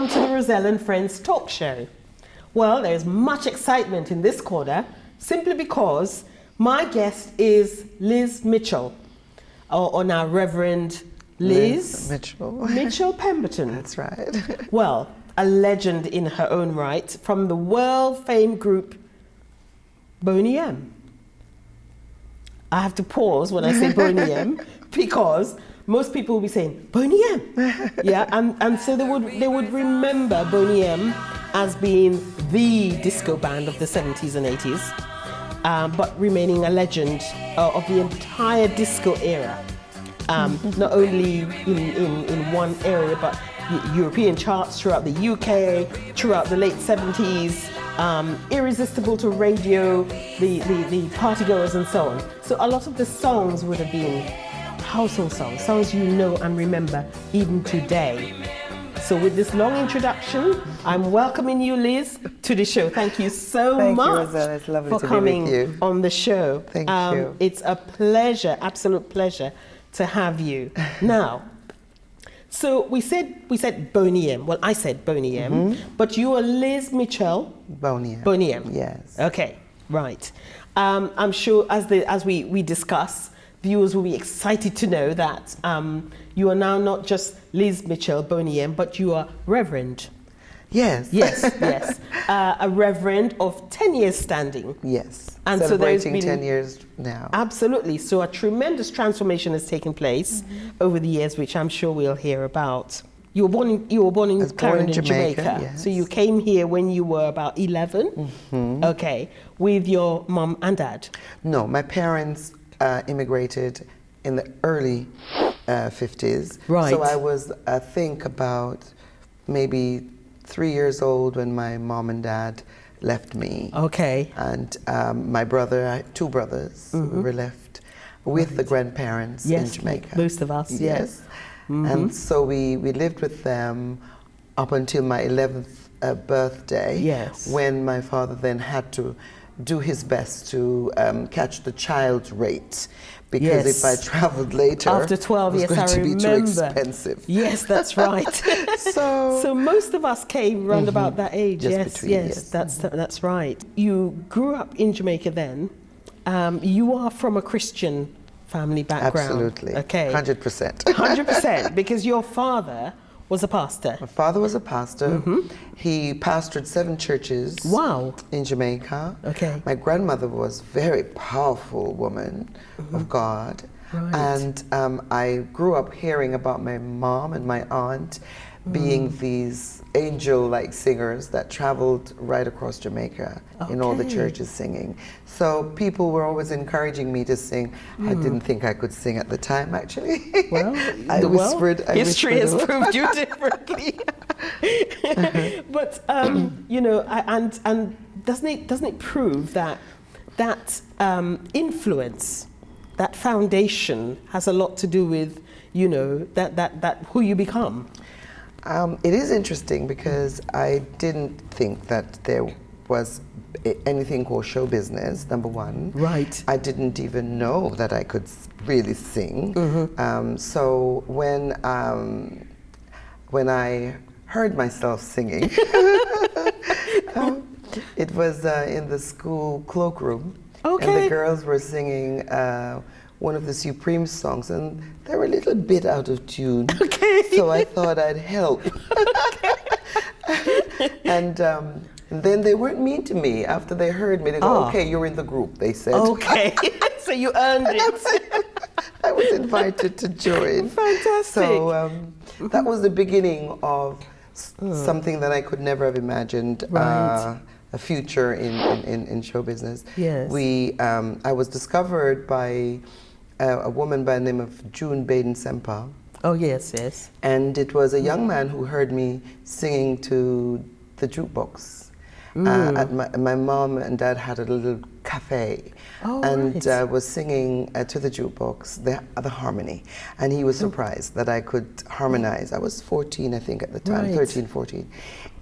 welcome to the Roselle Friends Talk Show. Well, there's much excitement in this quarter simply because my guest is Liz Mitchell, or now Reverend Liz Mitchell-Pemberton. That's right. Well, a legend in her own right from the world-famed group Boney M. I have to pause when I say Boney M because most people will be saying Boney M. Yeah, and so they would remember Boney M as being the disco band of the 70s and 80s, but remaining a legend of the entire disco era. Not only in one area, but European charts throughout the UK, throughout the late 70s, irresistible to radio, the partygoers and so on. So a lot of the songs would have been household songs you know and remember even today. So with this long introduction, I'm welcoming you, Liz, to the show. Thank you so much you, Roselle. It's lovely for to coming be with you. on the show. Thank you. It's a pleasure, absolute pleasure to have you. Now, so we said Boney M. Well, I said Boney M, but you are Liz Mitchell. Boney M. Boney M. Yes. Okay, right. I'm sure as we discuss, viewers will be excited to know that you are now not just Liz Mitchell Boney M, but you are Reverend. Yes. Yes. A Reverend of 10 years standing. Yes. And celebrating so there's been 10 years now. Absolutely. So a tremendous transformation has taken place over the years, which I'm sure we'll hear about. You were born in Clarendon, Jamaica. Yes. So you came here when you were about 11. Okay, with your mom and dad. No, my parents immigrated in the early 50s. Right. So I was, I think, about maybe 3 years old when my mom and dad left me. Okay. And my brother, I had two brothers, were left with the grandparents in Jamaica. Most of us, yes. And so we lived with them up until my 11th birthday. Yes. When my father then had to do his best to catch the child rate. Because if I traveled later, after 12 years, it was going to remember. be too expensive. Yes, that's right. So most of us came round about that age. Yes, that's right. You grew up in Jamaica then. You are from a Christian family background. Absolutely. Okay. 100%. 100%, because your father was a pastor. My father was a pastor. He pastored 7 churches. Wow. In Jamaica. Okay. My grandmother was a very powerful woman of God. Right. And I grew up hearing about my mom and my aunt being these angel-like singers that traveled right across Jamaica in all the churches singing. So people were always encouraging me to sing. I didn't think I could sing at the time, actually. Well, history has proved you differently. But you know, and doesn't it prove that influence, that foundation, has a lot to do with, you know, that who you become? It is interesting because I didn't think that there was anything called show business, number one. Right. I didn't even know that I could really sing. So when I heard myself singing, it was in the school cloakroom. Okay. And the girls were singing one of the Supreme songs, and they were a little bit out of tune. Okay. So I thought I'd help. And then they weren't mean to me. After they heard me, they go, okay, you're in the group, they said. Okay. So you earned it. I was invited to join. Fantastic. So that was the beginning of something that I could never have imagined. Right. A future in show business. Yes. I was discovered by a woman by the name of June Baden-Semper. Oh, yes. And it was a young man who heard me singing to the jukebox. My mom and dad had a little cafe, was singing to the jukebox, the harmony. And he was surprised that I could harmonize. I was 14, I think, at the time, 13, 14.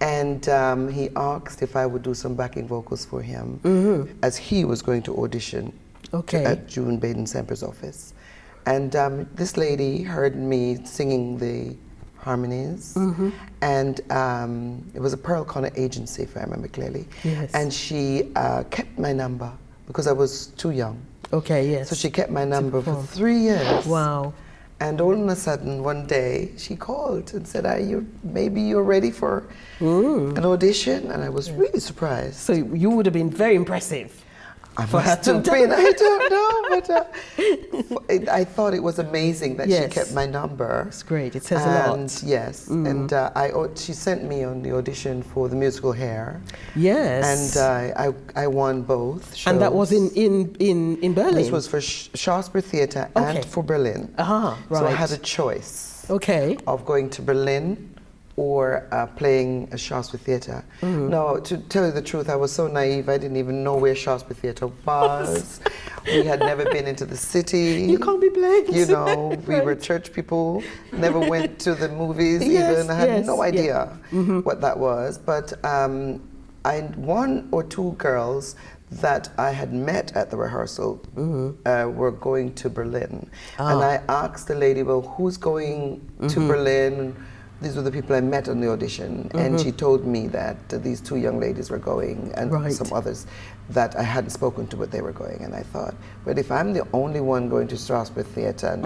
And he asked if I would do some backing vocals for him, as he was going to audition at June Baden-Semper's office. And this lady heard me singing the harmonies, and it was a Pearl Connor agency, if I remember clearly. Yes. And she kept my number because I was too young. Okay, yes. So she kept my number for 3 years. Wow. And all of a sudden, one day, she called and said, maybe you're ready for an audition? And I was really surprised. So you would have been very impressive. I must have been, I don't know, but I thought it was amazing that she kept my number. It's great, it says a lot. Yes, and she sent me on the audition for the musical Hair. Yes. And I won both shows. And that was in Berlin? This was for Shaftesbury Theatre and for Berlin. Right. So I had a choice of going to Berlin or playing a Shaftesbury Theatre. No, to tell you the truth, I was so naive, I didn't even know where Shaftesbury Theatre was. We had never been into the city. You can't be blamed. You know, we were church people, never went to the movies even. I had no idea what that was. But one or two girls that I had met at the rehearsal were going to Berlin. And I asked the lady, well, who's going to Berlin? These were the people I met on the audition, and she told me that these two young ladies were going, and some others that I hadn't spoken to, but they were going. And I thought, well, if I'm the only one going to Strasbourg Theatre,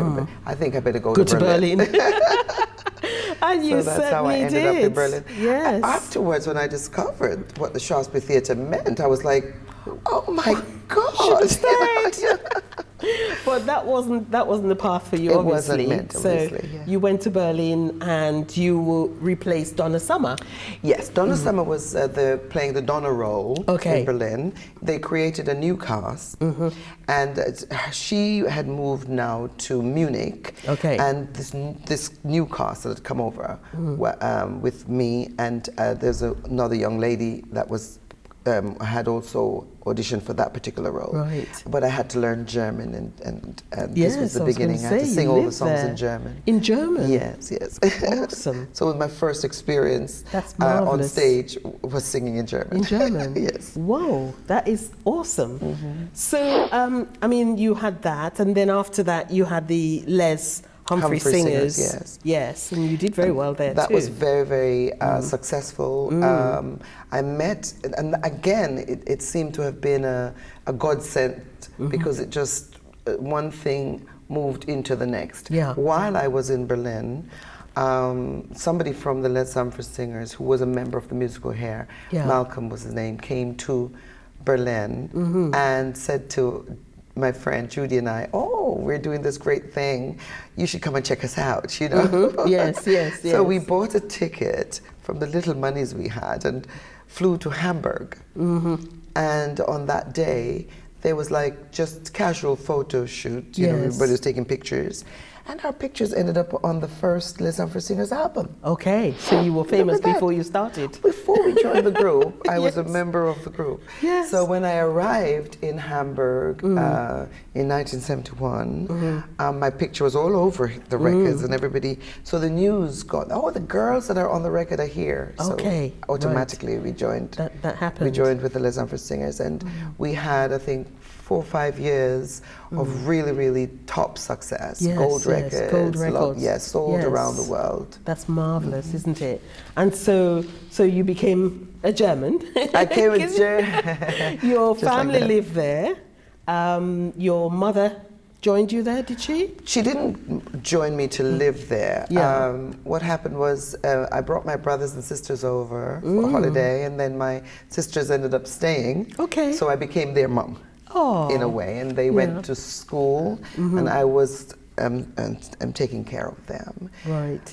I think I better go to Berlin. And you so that's how I ended up in Berlin. Yes. Afterwards, when I discovered what the Strasbourg Theatre meant, I was like, oh my God! But that wasn't the path for you, it obviously. Wasn't meant, obviously. So you went to Berlin and you replaced Donna Summer. Yes, Donna Summer was playing the Donna role in Berlin. They created a new cast, and she had moved now to Munich. And this new cast that had come over with me, and there's another young lady that was had also auditioned for that particular role. But I had to learn German, and this was the beginning. I had to sing all the songs in German. In German? Yes, yes. Awesome. So my first experience on stage was singing in German. In German? Yes. Whoa, that is awesome. So, I mean, you had that, and then after that you had the Les Humphrey Singers. Yes, and you did very well there that too. That was very, very successful. I met, and again, it seemed to have been a godsend because it just, one thing moved into the next. While I was in Berlin, somebody from the Les Humphrey Singers, who was a member of the musical Hair, Malcolm was his name, came to Berlin and said to my friend Judy and I, oh, we're doing this great thing. You should come and check us out, you know? Yes. So we bought a ticket from the little monies we had and flew to Hamburg. And on that day, there was like just casual photo shoot. You know, everybody was taking pictures. And our pictures ended up on the first Les Humphrey Singers album. Okay, so you were famous before you started. Before we joined the group, I was a member of the group. So when I arrived in Hamburg in 1971, my picture was all over the records and everybody. So the news got, oh, the girls that are on the record are here. So automatically we joined. That happened. We joined with the Les Humphrey Singers, and we had, I think, 4 or 5 years of really, really top success. Gold records. Gold records. Sold around the world. That's marvelous, isn't it? And so you became a German. I came a German. Your family lived there. Your mother joined you there, did she? She didn't join me to live there. What happened was I brought my brothers and sisters over for a holiday, and then my sisters ended up staying. So I became their mom. In a way, and they went to school, and I was taking care of them.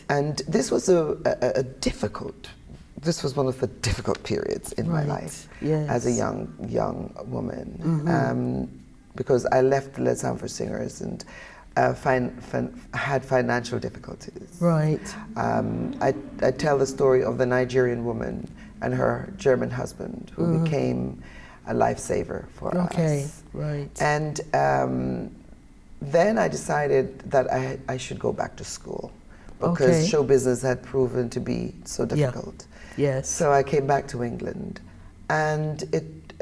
And this was a difficult. This was one of the difficult periods in my life as a young woman, because I left the Les Humphrey Singers and had financial difficulties. I tell the story of the Nigerian woman and her German husband who became a lifesaver for us. And then I decided that I should go back to school because show business had proven to be so difficult. So I came back to England, and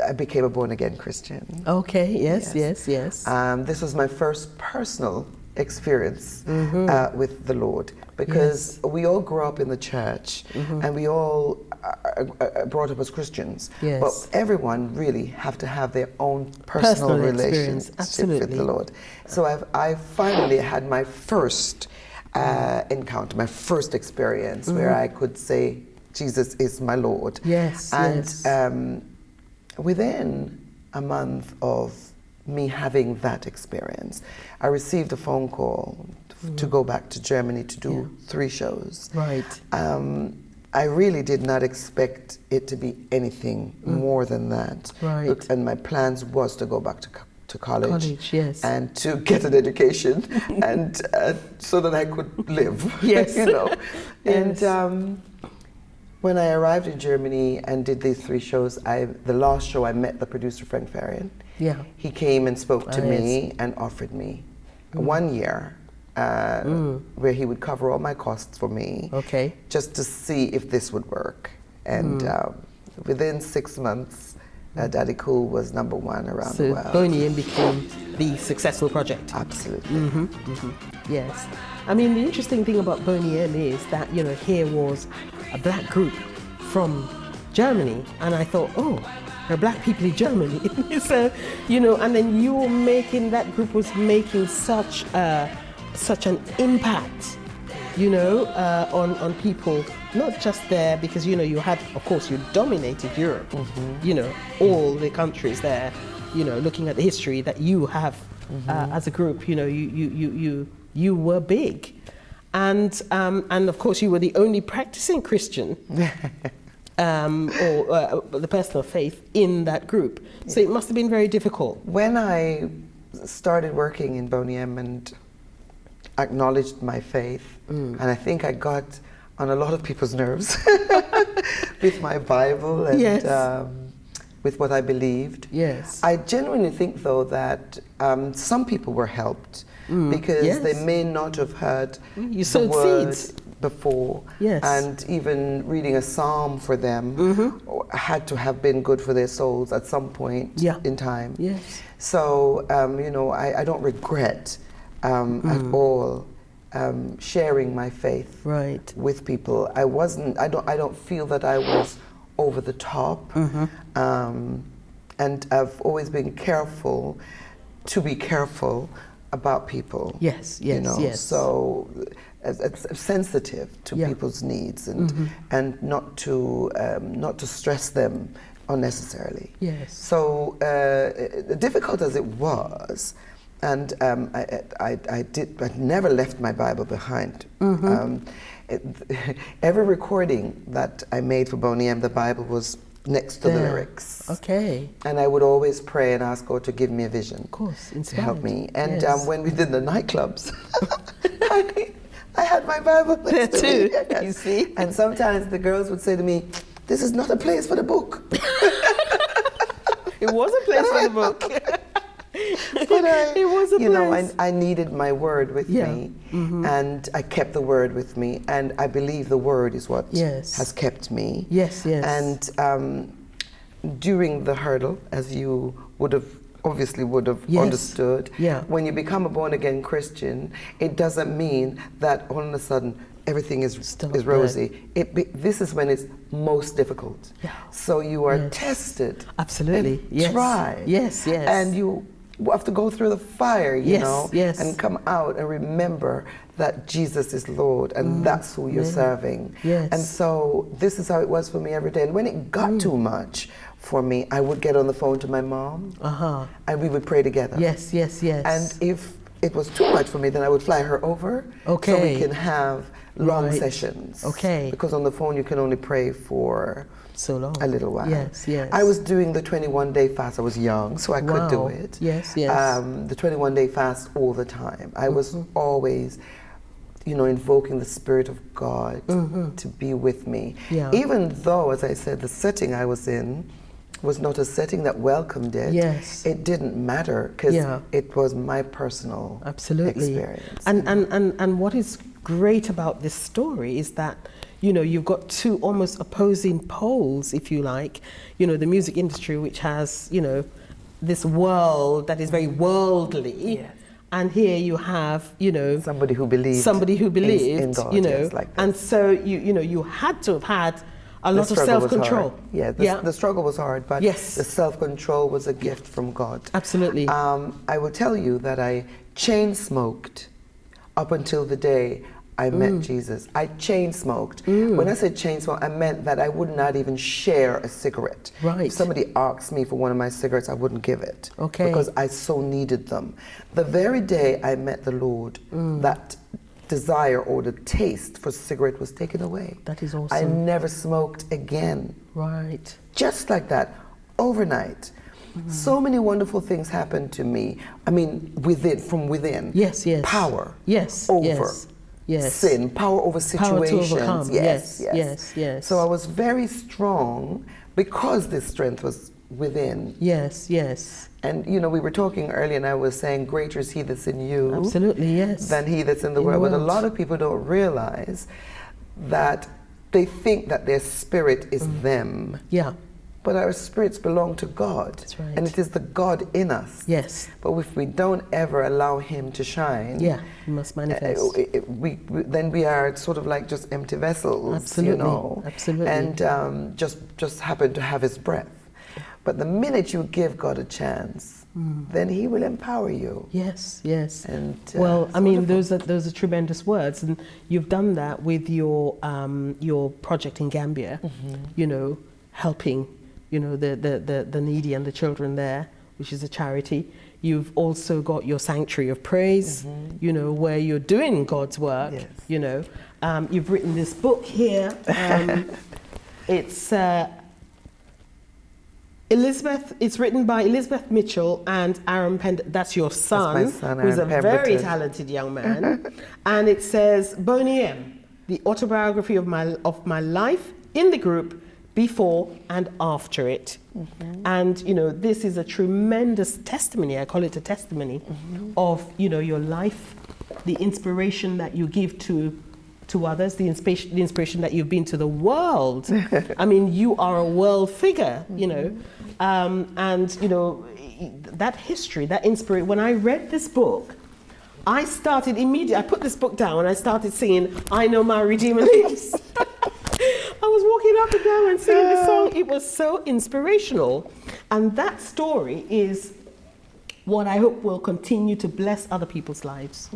I became a born-again Christian. Yes. This was my first personal experience with the Lord, because we all grew up in the church and we all are brought up as Christians, but everyone really have to have their own personal relationship with the Lord. So I finally had my first encounter, my first experience where I could say, Jesus is my Lord. And within a month of me having that experience, I received a phone call to go back to Germany to do 3 shows. I really did not expect it to be anything more than that. And my plans was to go back to college, and to get an education, and so that I could live. You know. And when I arrived in Germany and did these 3 shows, the last show I met the producer, Frank Farian. He came and spoke to me and offered me 1 year where he would cover all my costs for me, just to see if this would work. And within 6 months, Daddy Cool was #1 around the world. So Boney M became the successful project. Absolutely. Yes. I mean, the interesting thing about Boney M is that, you know, here was a black group from Germany, and I thought, oh, there are black people in Germany. So, you know, and then you were making, that group was making such an impact, you know, on people, not just there, because, you know, you had, of course, you dominated Europe, you know, all the countries there, you know, looking at the history that you have as a group, you know, you were big. And of course, you were the only practicing Christian or the person of faith in that group. So it must have been very difficult. When I started working in Boney M and acknowledged my faith, and I think I got on a lot of people's nerves with my Bible and with what I believed. I genuinely think, though, that some people were helped because they may not have heard the word before, and even reading a psalm for them had to have been good for their souls at some point in time. So you know, I don't regret at all sharing my faith with people. I don't feel that I was over the top, and I've always been careful to be careful about people. You know, so sensitive to people's needs and not to stress them unnecessarily. So difficult as it was, and I never left my Bible behind. Every recording that I made for Boney M, the Bible was next to the lyrics. And I would always pray and ask God to give me a vision, to help me. And when we did the nightclubs, I had my Bible next to me. You see? And sometimes the girls would say to me, "This is not a place for the book." It was a place for the book. But it was a place. You know, I needed my word with me, and I kept the word with me, and I believe the word is what has kept me. And during the hurdle, as you would have understood, when you become a born-again Christian, it doesn't mean that all of a sudden everything is rosy. This is when it's most difficult. So you are tested. Absolutely. And tried. And you have to go through the fire, you know, and come out and remember that Jesus is Lord, and that's who you're serving. And so this is how it was for me every day. And when it got too much for me, I would get on the phone to my mom, and we would pray together. And if it was too much for me, then I would fly her over, so we can have long sessions. Because on the phone you can only pray for so long. A little while. I was doing the 21-day fast. I was young, so I could do it. The 21-day fast all the time. I was always, you know, invoking the Spirit of God to be with me. Even though, as I said, the setting I was in was not a setting that welcomed it. It didn't matter, because it was my personal experience. And what is great about this story is that, you know, you've got two almost opposing poles, if you like. You know, the music industry, which has, you know, this world that is very worldly, And here you have, somebody who believed in God, like that. And so you had to have had a lot of self-control. Yeah, the struggle was hard, but the self-control was a gift from God. Absolutely. I will tell you that I chain smoked up until the day I met Jesus. I chain smoked. When I said chain smoke, I meant that I would not even share a cigarette. Right. If somebody asked me for one of my cigarettes, I wouldn't give it. Okay. Because I so needed them. The very day I met the Lord, that desire or the taste for cigarette was taken away. That is awesome. I never smoked again. Right. Just like that, overnight. So many wonderful things happened to me. I mean, from within. Yes. Power. Yes. Over. Yes. Sin, power over situations. Power to overcome. Yes. So I was very strong because this strength was within. Yes. And we were talking earlier, and I was saying, greater is He that's in you, absolutely, yes, than he that's in the world. But a lot of people don't realize that they think that their spirit is them. Yeah. But our spirits belong to God. That's right. And it is the God in us. Yes. But if we don't ever allow Him to shine, He must manifest. Then we are sort of like just empty vessels, Absolutely. Absolutely. And just happen to have His breath. But the minute you give God a chance, then He will empower you. Yes. And well, I mean, those are tremendous words, and you've done that with your project in Gambia. Helping, the needy and the children there, which is a charity. You've also got your Sanctuary of Praise, where you're doing God's work. Yes. You've written this book here. It's Elizabeth. It's written by Elizabeth Mitchell and Aaron Pemberton. That's your son, that's my son, who's a Aaron very Pemberton. talented young man. And it says, Boney M, the autobiography of my life in the group, before and after it. And this is a tremendous testimony. I call it a testimony of your life, the inspiration that you give to others, the inspiration that you've been to the world. I mean, you are a world figure, and that history, that inspiration. When I read this book, I started immediately. I put this book down and I started singing "I Know My Redeemer Lives." I was walking up and down and singing this song. It was so inspirational. And that story is what I hope will continue to bless other people's lives.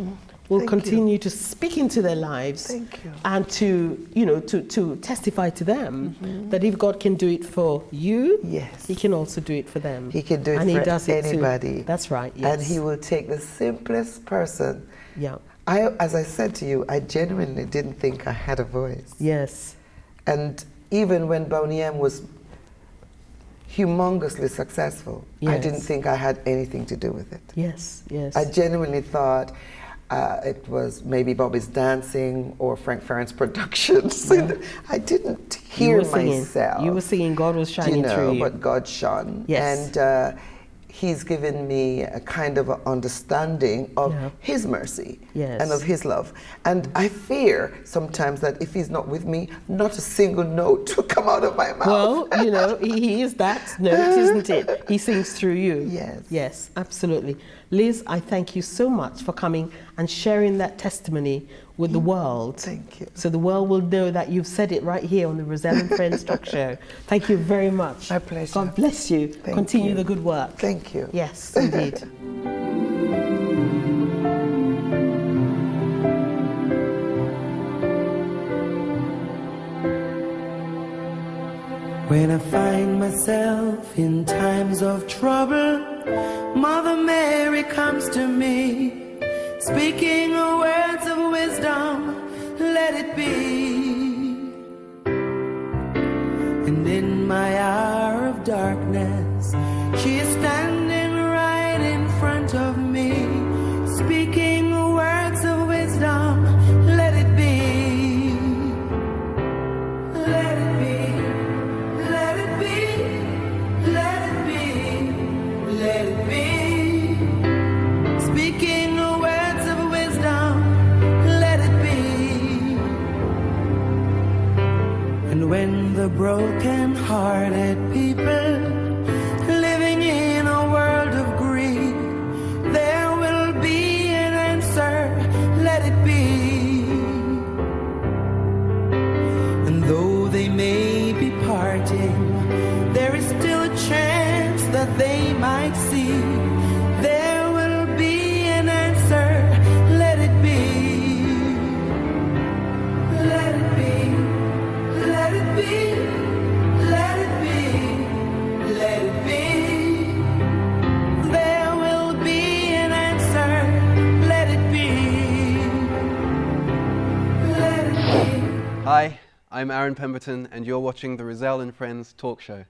Will continue to speak into their lives. Thank you. And to testify to them that if God can do it for you, yes, He can also do it for them. He can do it and for he does anybody. It too. That's right, yes. And He will take the simplest person. Yeah. As I said to you, I genuinely didn't think I had a voice. Yes. And even when Boney M was humongously successful, I didn't think I had anything to do with it. Yes. I genuinely thought it was maybe Bobby's dancing or Frank Farron's productions. I didn't hear myself. You were singing, God was shining through you. But God shone. Yes. And He's given me a kind of understanding of His mercy and of His love. And I fear sometimes that if He's not with me, not a single note will come out of my mouth. Well, He is that note, isn't it? He sings through you. Yes. Yes, absolutely. Liz, I thank you so much for coming and sharing that testimony with the world. Thank you. So the world will know that you've said it right here on the Roselle Friends Talk Show. Thank you very much. My pleasure. God bless you. Continue the good work. Thank you. Yes, indeed. When I find myself in times of trouble, Mother Mary comes to me, speaking words of wisdom, let it be. And in my hour of darkness, she is standing right in front of me, speaking words of wisdom, let it be. Let it be. Let it be. Let it be. Let it be. Speaking words of wisdom, let it be. And when the broken-hearted people living in a world of grief, there will be writing, there is still a chance that they might see. There will be an answer. Let it be. Let it be. Let it be. Let it be. Let it be. There will be an answer. Let it be. Let it be. Hi, I'm Aaron Pemberton, and you're watching the Roselle Friends Talk Show.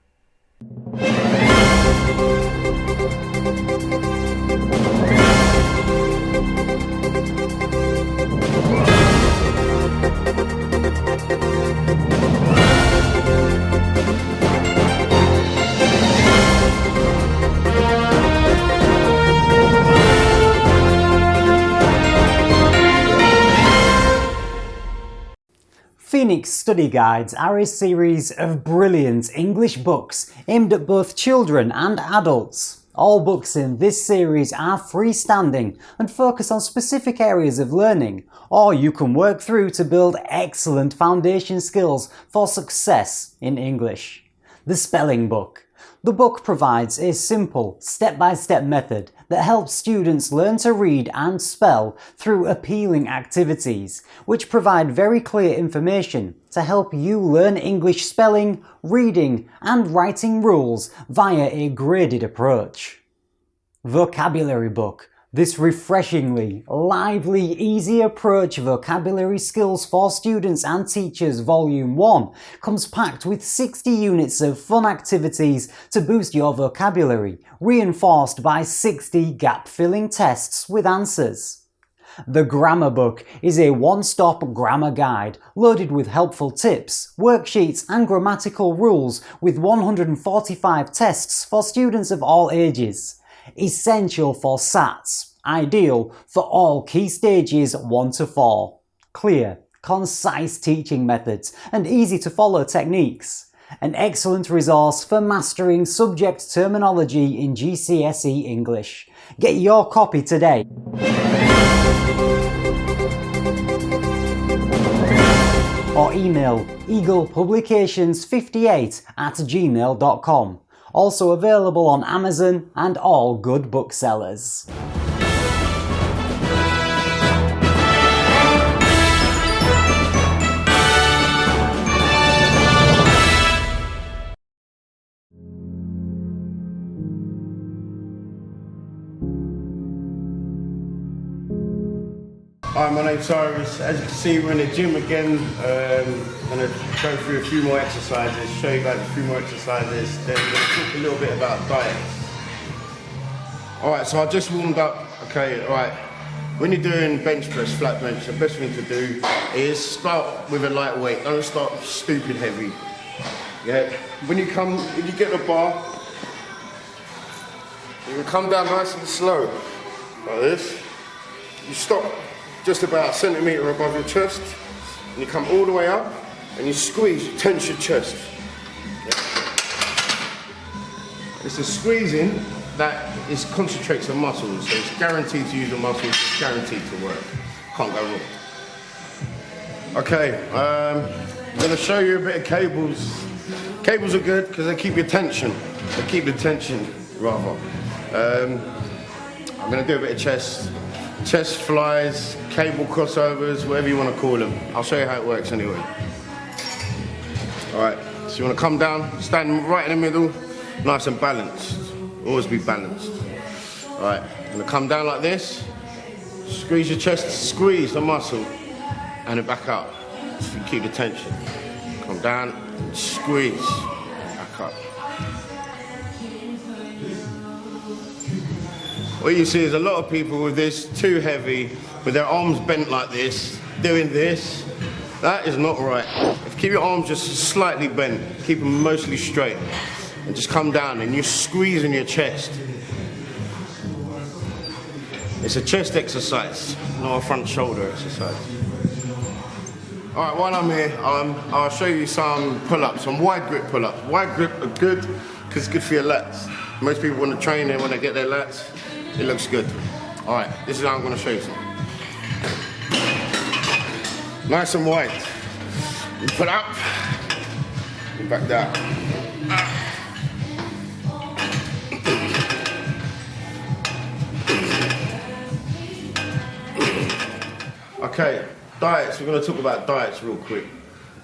Phoenix Study Guides are a series of brilliant English books aimed at both children and adults. All books in this series are freestanding and focus on specific areas of learning, or you can work through to build excellent foundation skills for success in English. The Spelling Book. The book provides a simple, step-by-step method that helps students learn to read and spell through appealing activities, which provide very clear information to help you learn English spelling, reading, and writing rules via a graded approach. Vocabulary Book. This refreshingly, lively, easy approach vocabulary skills for students and teachers Volume 1 comes packed with 60 units of fun activities to boost your vocabulary, reinforced by 60 gap-filling tests with answers. The Grammar Book is a one-stop grammar guide loaded with helpful tips, worksheets and grammatical rules with 145 tests for students of all ages. Essential for SATs, ideal for all key stages 1 to 4. Clear, concise teaching methods and easy to follow techniques. An excellent resource for mastering subject terminology in GCSE English. Get your copy today. Or email eaglepublications58@gmail.com. Also available on Amazon and all good booksellers. Hi, my name's Cyrus. As you can see, we're in the gym again. I'm going to go through a few more exercises, show you guys a few more exercises, then we're going to talk a little bit about diets. Alright, so I just warmed up. Okay, alright. When you're doing bench press, flat bench, the best thing to do is start with a light weight. Don't start stupid heavy. Yeah. When you get the bar, you can come down nice and slow, like this. You stop just about a centimetre above your chest, and you come all the way up, and you squeeze, you tense your chest. Yeah. It's the squeezing that concentrates the muscles, so it's guaranteed to use the muscles, it's guaranteed to work. Can't go wrong. Okay, I'm going to show you a bit of cables. Cables are good because they keep your tension. They keep the tension, rather. I'm going to do a bit of chest flies, cable crossovers, whatever you want to call them. I'll show you how it works anyway. Alright, so you want to come down, stand right in the middle, nice and balanced. Always be balanced. Alright, I'm going to come down like this, squeeze your chest, squeeze the muscle, and then back up. So you keep the tension. Come down, squeeze, back up. What you see is a lot of people with this too heavy, with their arms bent like this, doing this. That is not right. Keep your arms just slightly bent, keep them mostly straight, and just come down and you're squeezing your chest. It's a chest exercise, not a front shoulder exercise. All right, while I'm here, I'll show you some pull-ups, some wide grip pull-ups. Wide grip are good because it's good for your lats. Most people want to train them when they get their lats. It looks good. All right, this is how I'm going to show you some. Nice and wide. You pull up, Back down. Okay, diets. We're going to talk about diets real quick.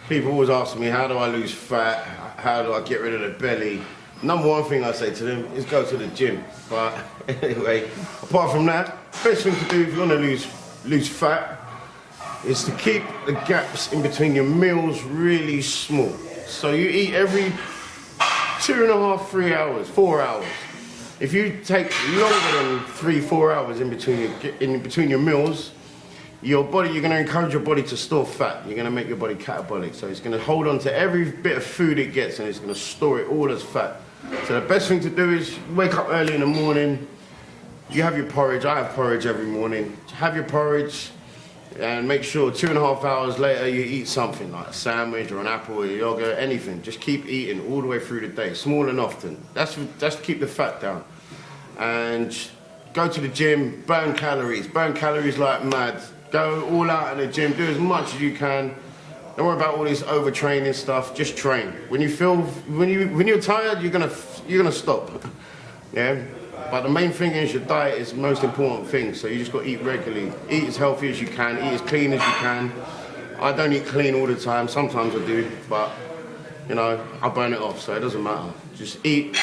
People always ask me, how do I lose fat? How do I get rid of the belly? Number one thing I say to them is go to the gym. But anyway, apart from that, best thing to do if you want to lose fat is to keep the gaps in between your meals really small. So you eat every 2.5, 3 hours, 4 hours. If you take longer than 3-4 hours in between your meals, you're going to encourage your body to store fat. You're going to make your body catabolic. So it's going to hold on to every bit of food it gets and it's going to store it all as fat. So the best thing to do is wake up early in the morning. You have your porridge. I have porridge every morning. Have your porridge and make sure 2.5 hours later you eat something like a sandwich or an apple or yogurt, anything. Just keep eating all the way through the day, small and often. That's to keep the fat down. And go to the gym, burn calories like mad. Go all out in the gym, do as much as you can. Don't worry about all this overtraining stuff. Just train. When you're tired, you're gonna stop. Yeah. But the main thing is your diet is the most important thing. So you just got to eat regularly. Eat as healthy as you can. Eat as clean as you can. I don't eat clean all the time. Sometimes I do, but I burn it off, so it doesn't matter. Just eat.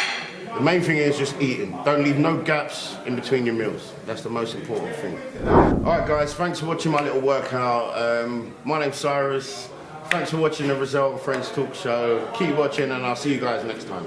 The main thing is just eating. Don't leave no gaps in between your meals. That's the most important thing. All right, guys, thanks for watching my little workout. My name's Cyrus. Thanks for watching the Roselle Friends Talk Show. Keep watching, and I'll see you guys next time.